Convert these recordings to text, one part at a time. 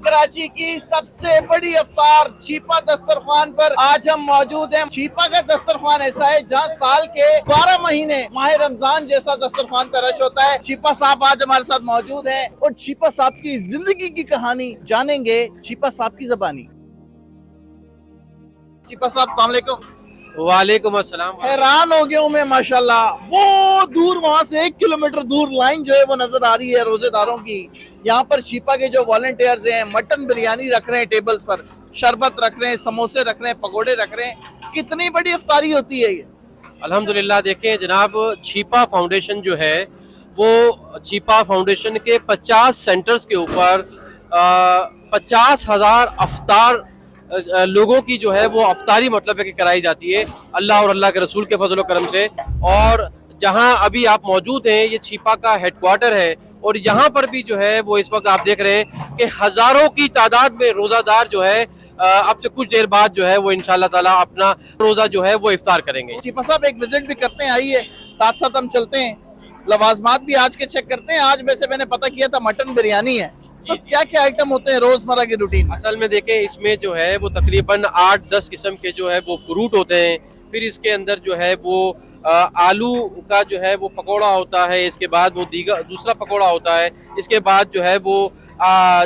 कराची की सबसे बड़ी अफ्तार चीपा दस्तरखान पर आज हम मौजूद हैं। चीपा का दस्तरखान ऐसा है जहां साल के 12 महीने माह रमजान जैसा दस्तरखान पर रश होता है। चीपा साहब आज हमारे साथ मौजूद हैं और चीपा साहब की जिंदगी की कहानी जानेंगे चीपा साहब की ज़बानी। चीपा साहब अस्सलाम वालेकुम। वालेकुम अस्सलाम। हैरान हो गया हूँ मैं माशाल्लाह, वो दूर वहाँ से 1 किलोमीटर दूर लाइन जो है वो नजर आ रही है रोजेदारों की। यहाँ पर चीपा के जो वॉलंटियर्स हैं मटन बिरयानी रख रहे हैं टेबल्स पर, शरबत रख रहे हैं, समोसे रख रहे हैं, पकोड़े रख रहे हैं। कितनी बड़ी इफ्तारी होती है ये। अल्हम्दुलिल्लाह देखें जनाब, छीपा फाउंडेशन जो है वो छीपा फाउंडेशन के 50 सेंटर्स के ऊपर 50,000 अफ्तार लोगों की जो है वो अफ्तारी मतलब है कि कराई जाती है अल्लाह और अल्लाह के रसूल के फजल करम से। और जहां अभी आप मौजूद हैं ये छीपा का हेडक्वार्टर है और यहाँ पर भी जो है वो इस वक्त आप देख रहे हैं कि हज़ारों की तादाद में रोज़ादार जो है अब से कुछ देर बाद जो है वो इंशाअल्लाह ताला अपना रोज़ा जो है वो इफ्तार करेंगे। चीपा साहब एक विजिट भी करते हैं, आइए साथ साथ हम चलते हैं, लवाजमात भी आज के चेक करते हैं। आज वैसे मैंने पता किया था मटन बिरयानी है, तो क्या क्या आइटम होते हैं रोजमर्रा की रूटीन? असल में देखें इसमें जो है वो तकरीबन 8-10 किस्म के जो है वो फ्रूट होते हैं। फिर इसके अंदर जो है वो आलू का जो है वो पकोड़ा होता है, इसके बाद वो दूसरा पकोड़ा होता है, इसके बाद जो है वो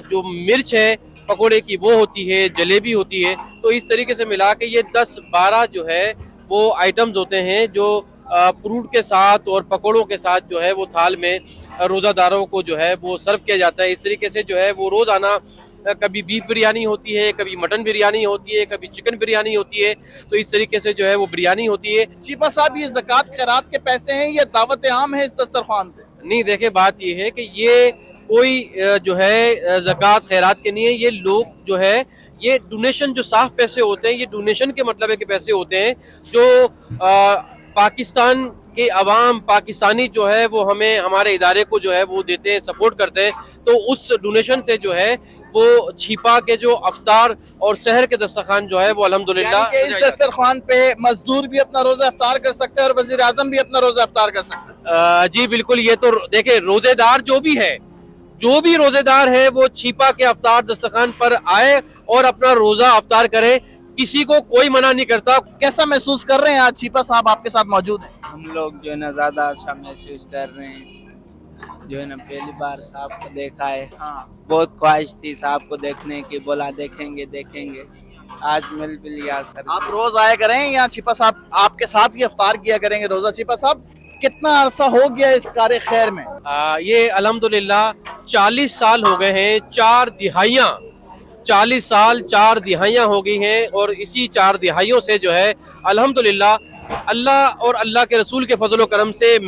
जो मिर्च है पकोड़े की वो होती है, जलेबी होती है। तो इस तरीके से मिला के ये 10-12 जो है वो आइटम्स होते हैं जो फ्रूट के साथ और पकोड़ों के साथ जो है वो थाल में रोज़ादारों को जो है वो सर्व किया जाता है। इस तरीके से जो है वो रोज़ाना कभी बीफ बिरयानी होती है, कभी मटन बिरयानी होती है, कभी चिकन बिरयानी होती है। तो इस तरीके से जो है वो बिरयानी होती है। चीपा साहब ये ज़कात खैरात के पैसे हैं या दावत आम है इस दस्तरखान पे? नहीं, देखे बात ये है कि ये कोई जो है ज़कात खैरात के नहीं है। ये लोग जो है ये डोनेशन जो साफ पैसे होते हैं, ये डोनेशन के मतलब है कि पैसे होते हैं जो पाकिस्तान के अवाम पाकिस्तानी जो है वो हमें हमारे इदारे को जो है वो देते हैं, सपोर्ट करते हैं। तो उस डोनेशन से जो है वो छीपा के जो अफ्तार और शहर के दस्तरखान जो है वो अल्हम्दुलिल्लाह इस दस्तरखान पे मजदूर भी अपना रोजा इफ्तार कर सकते हैं और वजीर आजम भी अपना रोजा इफ्तार कर सकते हैं। जी बिल्कुल, ये तो देखे रोजेदार जो भी रोजेदार है वो छीपा के अफ्तार दस्तरखान पर आए और अपना रोजा अफ्तार करे, किसी को कोई मना नहीं करता। कैसा महसूस कर रहे हैं आज चीपा साहब आपके साथ मौजूद हैं? हम लोग जो है ना ज़्यादा अच्छा महसूस कर रहे हैं, जो है ना पहली बार साहब को देखा है। हाँ, बहुत ख्वाहिश थी साहब को देखने की, बोला देखेंगे, आज मिल भी लिया सर। आप रोज आया करें यहाँ, चीपा साहब आपके साथ ही इफ्तार किया करेंगे रोजा। चीपा साहब कितना अरसा हो गया इस कार्य खैर में? ये अल्हम्दुलिल्लाह 40 साल हो गए हैं, 4 दिहाइयाँ 40 साल 4 दिहाइयाँ हो गई हैं। और इसी 4 दिहाइयों से जो है अल्हम्दुलिल्लाह अल्लाह और अल्लाह के रसूल के फजल करम से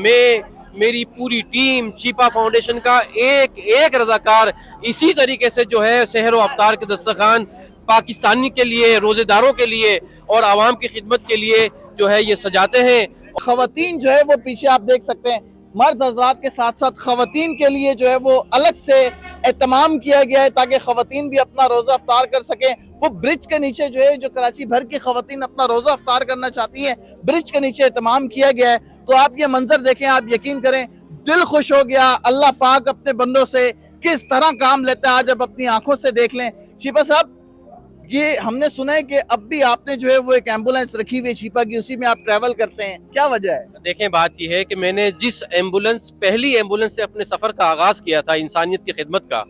मेरी पूरी टीम छीपा फाउंडेशन का एक रज़ाकार इसी तरीके से जो है सहर व अफ्तार के दस्तरखान पाकिस्तानी के लिए, रोज़ेदारों के लिए और आवाम की खिदमत के लिए जो है ये सजाते हैं। खवातीन जो है वो पीछे आप देख सकते हैं, मर्द हजरात के साथ साथ खवातीन के लिए जो है वो अलग से एहतमाम किया गया है ताकि खवातीन भी अपना रोज़ा इफ्तार कर सकें। वो ब्रिज के नीचे जो है जो कराची भर की खवातीन अपना रोज़ा इफ्तार करना चाहती हैं, ब्रिज के नीचे एहतमाम किया गया है। तो आप ये मंजर देखें, आप यकीन करें दिल खुश हो गया। अल्लाह पाक अपने बंदों से किस तरह काम लेता है आज आप अपनी आंखों से देख लें। चीपा साहब ये हमने सुना है कि अब भी आपने जो है वो एक एम्बुलेंस रखी हुई है छीपा की, उसी में आप ट्रैवल करते हैं, क्या वजह है? देखें बात यह है कि मैंने जिस पहली एम्बुलेंस से अपने सफ़र का आगाज़ किया था इंसानियत की खिदमत का,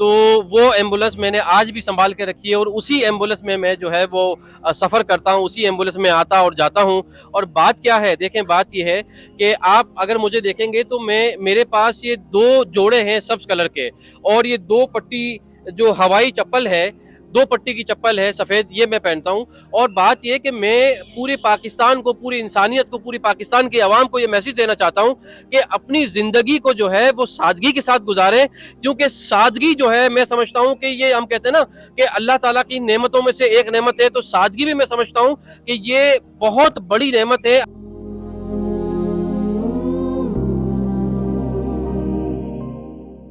तो वो एम्बुलेंस मैंने आज भी संभाल के रखी है और उसी एम्बुलेंस में मैं जो है वो सफ़र करता हूँ, उसी एम्बुलेंस में आता और जाता हूँ। और बात क्या है, देखें बात ये है कि आप अगर मुझे देखेंगे तो मेरे पास ये 2 जोड़े हैं सब्ज़ कलर के और ये 2 पट्टी जो हवाई चप्पल है, 2 पट्टी की चप्पल है सफ़ेद, ये मैं पहनता हूँ। और बात ये कि मैं पूरे पाकिस्तान को, पूरी इंसानियत को, पूरी पाकिस्तान के अवाम को ये मैसेज देना चाहता हूँ कि अपनी ज़िंदगी को जो है वो सादगी के साथ गुजारें, क्योंकि सादगी जो है मैं समझता हूँ कि ये हम कहते हैं ना कि अल्लाह ताला की नेमतों में से एक नेमत है, तो सादगी भी मैं समझता हूँ कि ये बहुत बड़ी नेमत है।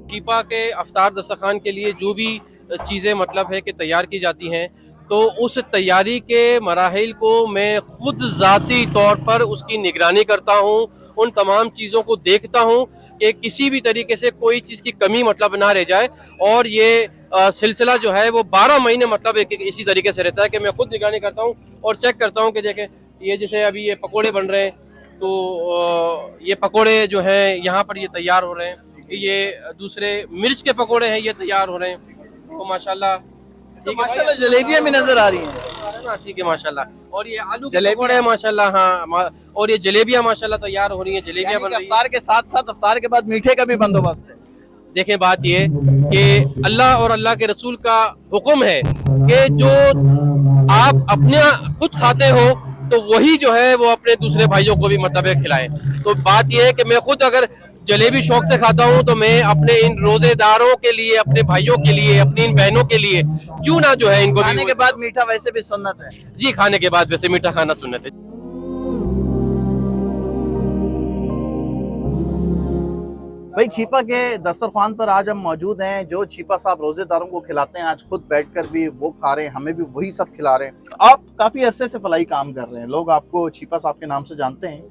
छीपा के अफ्तार दस्तरखान के लिए जो भी चीज़ें मतलब है कि तैयार की जाती हैं, तो उस तैयारी के मराहिल को मैं खुद ज़ाती तौर पर उसकी निगरानी करता हूँ, उन तमाम चीज़ों को देखता हूँ कि किसी भी तरीके से कोई चीज़ की कमी मतलब ना रह जाए। और ये सिलसिला जो है वो 12 महीने मतलब एक इसी तरीके से रहता है कि मैं खुद निगरानी करता हूँ और चेक करता हूँ कि देखें ये जैसे अभी ये पकोड़े बन रहे हैं, तो ये पकोड़े जो हैं यहाँ पर ये तैयार हो रहे हैं, ये दूसरे मिर्च के पकोड़े हैं ये तैयार हो रहे हैं, तो माशाल्लाह तो माशाल्लाह जलेबियां भी नजर आ रही हैं। हाँ ठीक है माशाल्लाह, और ये आलू के जलेबियां। पकोड़े हैं माशाल्लाह, हाँ और ये जलेबियां माशाल्लाह तैयार हो रही हैं, जलेबियां बन रही हैं। अफ्तार के साथ साथ अफ्तार के बाद मीठे का भी बंदोबस्त है। देखें बात ये कि अल्लाह और अल्लाह के रसूल का हुक्म है कि जो आप अपने खुद खाते हो तो वही जो है वो अपने दूसरे भाइयों को भी मतलब खिलाएं। तो बात ये है कि मैं खुद अगर जलेबी शौक से खाता हूँ तो मैं अपने इन रोजेदारों के लिए, अपने भाइयों के लिए, अपनी इन बहनों के लिए क्यों ना जो है इनको खाने के बाद मीठा वैसे भी सुन्नत है। जी खाने के बाद वैसे मीठा खाना सुन्नत है। भाई छीपा के दस्तरखान पर आज हम मौजूद हैं। जो छीपा साहब रोजेदारों को खिलाते हैं, आज खुद बैठकर भी वो खा रहे हैं, हमें भी वही सब खिला रहे हैं। आप काफी अरसे से फलाई काम कर रहे हैं, लोग आपको छीपा साहब के नाम से जानते हैं,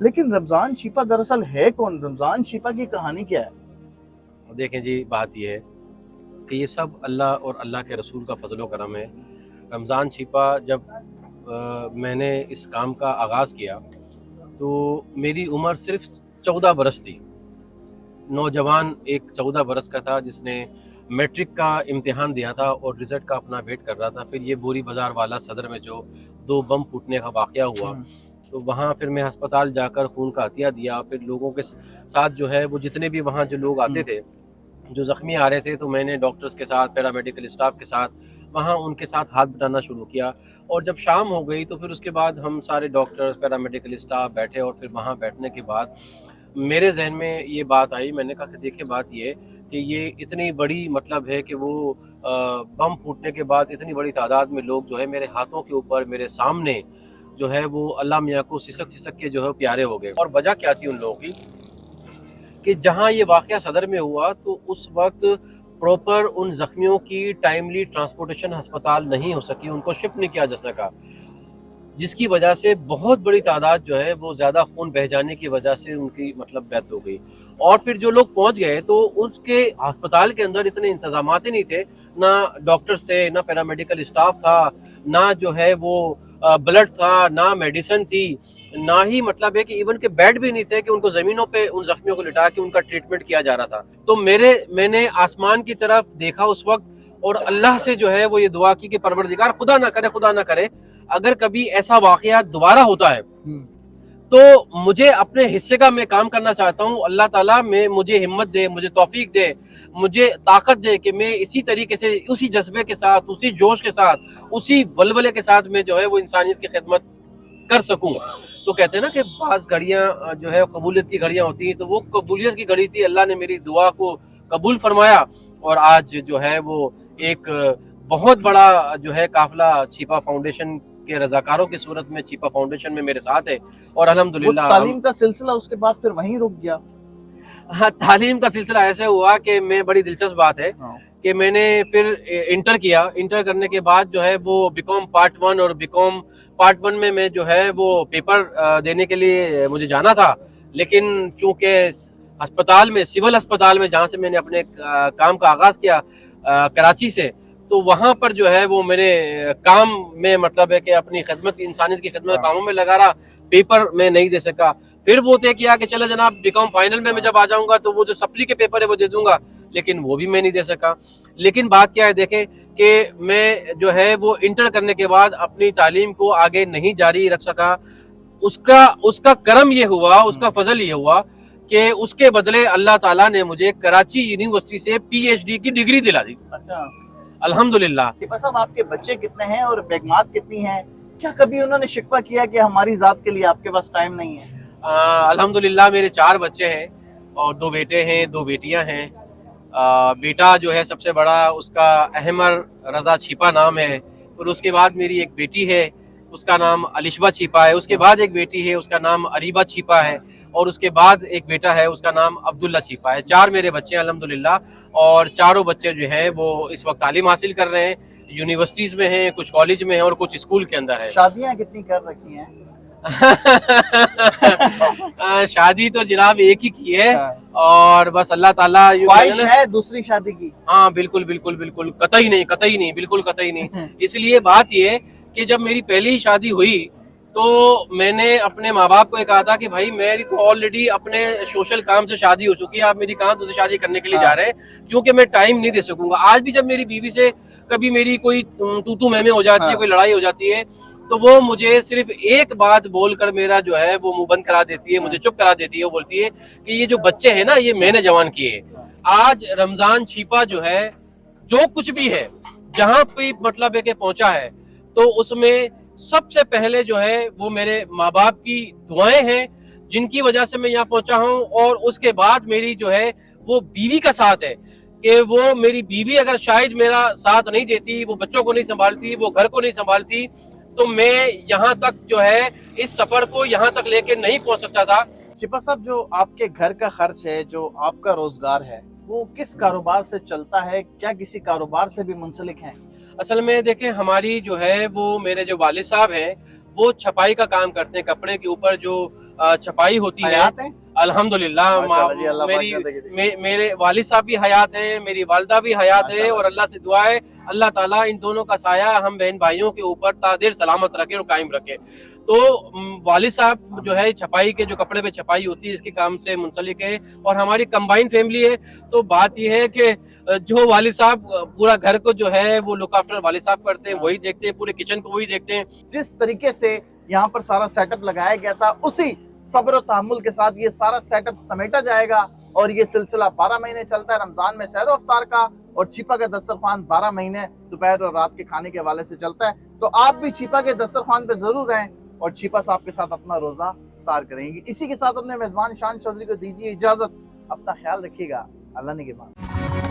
लेकिन रमजान छीपा दरअसल है कौन? रमजान छीपा की कहानी क्या है? देखें जी बात यह है कि ये सब अल्लाह और अल्लाह के रसूल का फजल करम है। रमज़ान छिपा जब मैंने इस काम का आगाज़ किया तो मेरी उम्र सिर्फ 14 बरस थी। नौजवान एक 14 बरस का था जिसने मैट्रिक का इम्तिहान दिया था और रिज़ल्ट का अपना वेट कर रहा था। फिर ये बोरी बाज़ार वाला सदर में जो 2 बम फूटने का वाक़या हुआ, तो वहाँ फिर मैं अस्पताल जाकर खून का अतिया दिया। फिर लोगों के साथ जो है वो जितने भी वहाँ जो लोग आते थे जो ज़ख्मी आ रहे थे, तो मैंने डॉक्टर्स के साथ, पैरामेडिकल स्टाफ के साथ वहाँ उनके साथ हाथ बटाना शुरू किया। और जब शाम हो गई तो फिर उसके बाद हम सारे डॉक्टर्स, पैरामेडिकल स्टाफ बैठे और फिर वहाँ बैठने के बाद मेरे जहन में ये बात आई। मैंने कहा कि देखिए बात ये कि ये इतनी बड़ी मतलब है कि वो बम फूटने के बाद इतनी बड़ी तादाद में लोग जो है मेरे हाथों के ऊपर, मेरे सामने जो है वो अल्लाह मियाँ को सिसक सिसक के जो है प्यारे हो गए। और वजह क्या थी उन लोगों की कि जहाँ ये वाक़या सदर में हुआ तो उस वक्त प्रॉपर उन ज़ख्मियों की टाइमली ट्रांसपोर्टेशन अस्पताल नहीं हो सकी, उनको शिफ्ट नहीं किया जा सका, जिसकी वजह से बहुत बड़ी तादाद जो है वो ज़्यादा खून बह जाने की वजह से उनकी मतलब डेथ हो गई। और फिर जो लोग पहुंच गए तो उसके अस्पताल के अंदर इतने इंतजामात ही नहीं थे, ना डॉक्टर से, ना पैरामेडिकल स्टाफ था, ना जो है वो ब्लड था, ना मेडिसिन थी, ना ही मतलब है कि इवन के बेड भी नहीं थे कि उनको ज़मीनों पे उन ज़ख्मियों को लिटा के उनका ट्रीटमेंट किया जा रहा था। तो मैंने आसमान की तरफ देखा उस वक्त और अल्लाह से जो है वो ये दुआ की कि परवरदिगार खुदा ना करे अगर कभी ऐसा वाक़या दोबारा होता है तो मुझे अपने हिस्से का मैं काम करना चाहता हूँ। अल्लाह ताला में मुझे हिम्मत दे, मुझे तौफीक दे, मुझे ताकत दे कि मैं इसी तरीके से, उसी जज्बे के साथ, उसी जोश के साथ, उसी वलवले के साथ मैं जो है वो इंसानियत की खिदमत कर सकूँ। तो कहते हैं ना कि बाज़ घड़ियाँ जो है कबूलियत की घड़ियाँ होती हैं, तो वो कबूलियत की घड़ी थी। अल्लाह ने मेरी दुआ को कबूल फरमाया और आज जो है वो एक बहुत बड़ा जो है काफिला छिपा फाउंडेशन के रजाकारों की सूरत में छिपा फाउंडेशन में मेरे साथ है। और अल्हम्दुलिल्लाह तालीम का सिलसिला उसके बाद फिर वहीं रुक गया। हाँ, तालीम का सिलसिला ऐसे हुआ कि मैं, बड़ी दिलचस्प बात है कि मैंने फिर इंटर किया। इंटर करने के बाद जो है वो बीकॉम पार्ट 1 और बीकॉम पार्ट 1 में मैं जो है वो पेपर देने के लिए मुझे जाना था, लेकिन चूंकि अस्पताल में, सिविल अस्पताल में जहाँ से मैंने अपने काम का आगाज़ किया कराची से, तो वहाँ पर जो है वो मेरे काम में मतलब है कि अपनी खिदमत, इंसानियत की खिदमत कामों में लगा रहा, पेपर में नहीं दे सका। फिर वो तय किया कि चलो जनाब बीकॉम फाइनल में मैं जब आ जाऊंगा तो वो जो सप्ली के पेपर है वो दे दूंगा, लेकिन वो भी मैं नहीं दे सका। लेकिन बात क्या है, देखें कि मैं जो है वो इंटर करने के बाद अपनी तालीम को आगे नहीं जारी रख सका। उसका करम ये हुआ, उसका फजल ये हुआ कि उसके बदले अल्लाह ताला ने मुझे कराची यूनिवर्सिटी से PhD की डिग्री दिला दी। अच्छा, अल्हम्दुलिल्लाह। छिपा साहब आपके बच्चे कितने हैं और बेगमात कितनी हैं? क्या कभी उन्होंने शिकवा किया कि हमारी जात के लिए आपके पास टाइम नहीं है? अल्हम्दुलिल्लाह मेरे 4 बच्चे हैं और 2 बेटे हैं, 2 बेटियां हैं। बेटा जो है सबसे बड़ा, उसका अहमर रजा छिपा नाम है। और उसके बाद मेरी एक बेटी है, उसका नाम अलिशबा छिपा है। उसके बाद एक बेटी है, उसका नाम अरीबा छिपा है। और उसके बाद एक बेटा है, उसका नाम अब्दुल्ला छिपा है। 4 मेरे बच्चे हैं अल्हम्दुलिल्लाह। और चारों बच्चे जो हैं वो इस वक्त तालीम हासिल कर रहे हैं, यूनिवर्सिटीज़ में हैं, कुछ कॉलेज में हैं और कुछ स्कूल के अंदर है। शादियाँ कितनी कर रखी हैं? शादी तो जनाब एक ही की है हाँ। और बस अल्लाह ताला यूं कहते हैं ख्वाहिश ना। है दूसरी शादी की? हाँ बिल्कुल बिल्कुल बिल्कुल, कतई नहीं, बिल्कुल कतई नहीं। इसलिए बात ये है कि जब मेरी पहली शादी हुई तो मैंने अपने माँ बाप को ये कहा था कि भाई मेरी तो ऑलरेडी अपने सोशल काम से शादी हो चुकी है, आप मेरी कहाँ दूसरी शादी करने के लिए जा रहे हैं, क्योंकि मैं टाइम नहीं दे सकूंगा। आज भी जब मेरी बीवी से कभी मेरी कोई तू मैं हो जाती है, हाँ। कोई लड़ाई हो जाती है, तो वो मुझे सिर्फ एक बात बोलकर मेरा जो है वो मुंह बंद करा देती है, मुझे चुप करा देती है। वो बोलती है कि ये जो बच्चे हैं ना, ये मैंने जवान किए। आज रमजान छिपा जो है, जो कुछ भी है, जहां पे मतलब है कि पहुंचा है, तो उसमें सबसे पहले जो है वो मेरे माँ बाप की दुआएं हैं, जिनकी वजह से मैं यहाँ पहुंचा हूँ। और उसके बाद मेरी जो है वो बीवी का साथ है, कि वो मेरी बीवी अगर शायद मेरा साथ नहीं देती, वो बच्चों को नहीं संभालती, वो घर को नहीं संभालती, तो मैं यहाँ तक जो है इस सफर को यहाँ तक लेके नहीं पहुंच सकता था। छिपा साहब, जो आपके घर का खर्च है, जो आपका रोजगार है, वो किस कारोबार से चलता है? क्या किसी कारोबार से भी मुंसलिक हैं? असल में देखें, हमारी जो है वो मेरे जो वालिद साहब हैं वो छपाई का काम करते हैं, कपड़े के ऊपर जो छपाई होती है। हयात हैं? अल्हम्दुलिल्लाह माशाअल्लाह जी, अल्लाह मेरी पाक ज़िंदगी दे। मेरे वालिद साहब भी हयात हैं, मेरी वालदा भी हयात है, माशाअल्लाह। और अल्लाह से दुआ है अल्लाह ताला इन दोनों का साया हम बहन भाइयों के ऊपर तादेर सलामत रखे और कायम रखे। तो वालिद साहब जो है छपाई के, जो कपड़े पे छपाई होती है, इसके काम से मुंसलिक है, और हमारी कंबाइन फैमिली है। तो बात यह है कि जो वालिद साहब पूरा घर को जो है वो लुक आफ्टर वालिद साहब करते हैं, वही देखते हैं, पूरे किचन को वही देखते हैं। जिस तरीके से यहाँ पर सारा सेटअप लगाया गया था, उसी सब्र और तहम्मुल के साथ ये सारा सेटअप समेटा जाएगा, और ये सिलसिला 12 महीने चलता है रमजान में सहर अफ्तार का, और छिपा का दस्तरखान 12 महीने दोपहर और रात के खाने के हवाले से चलता है। तो आप भी छिपा के दस्तरखान पे जरूर रहें और छिपा साहब के साथ अपना रोजा इफ्तार करेंगे। इसी के साथ अपने मेजबान शान चौधरी को दीजिए इजाजत। अपना ख्याल रखिएगा। अल्लाह ने के बाद।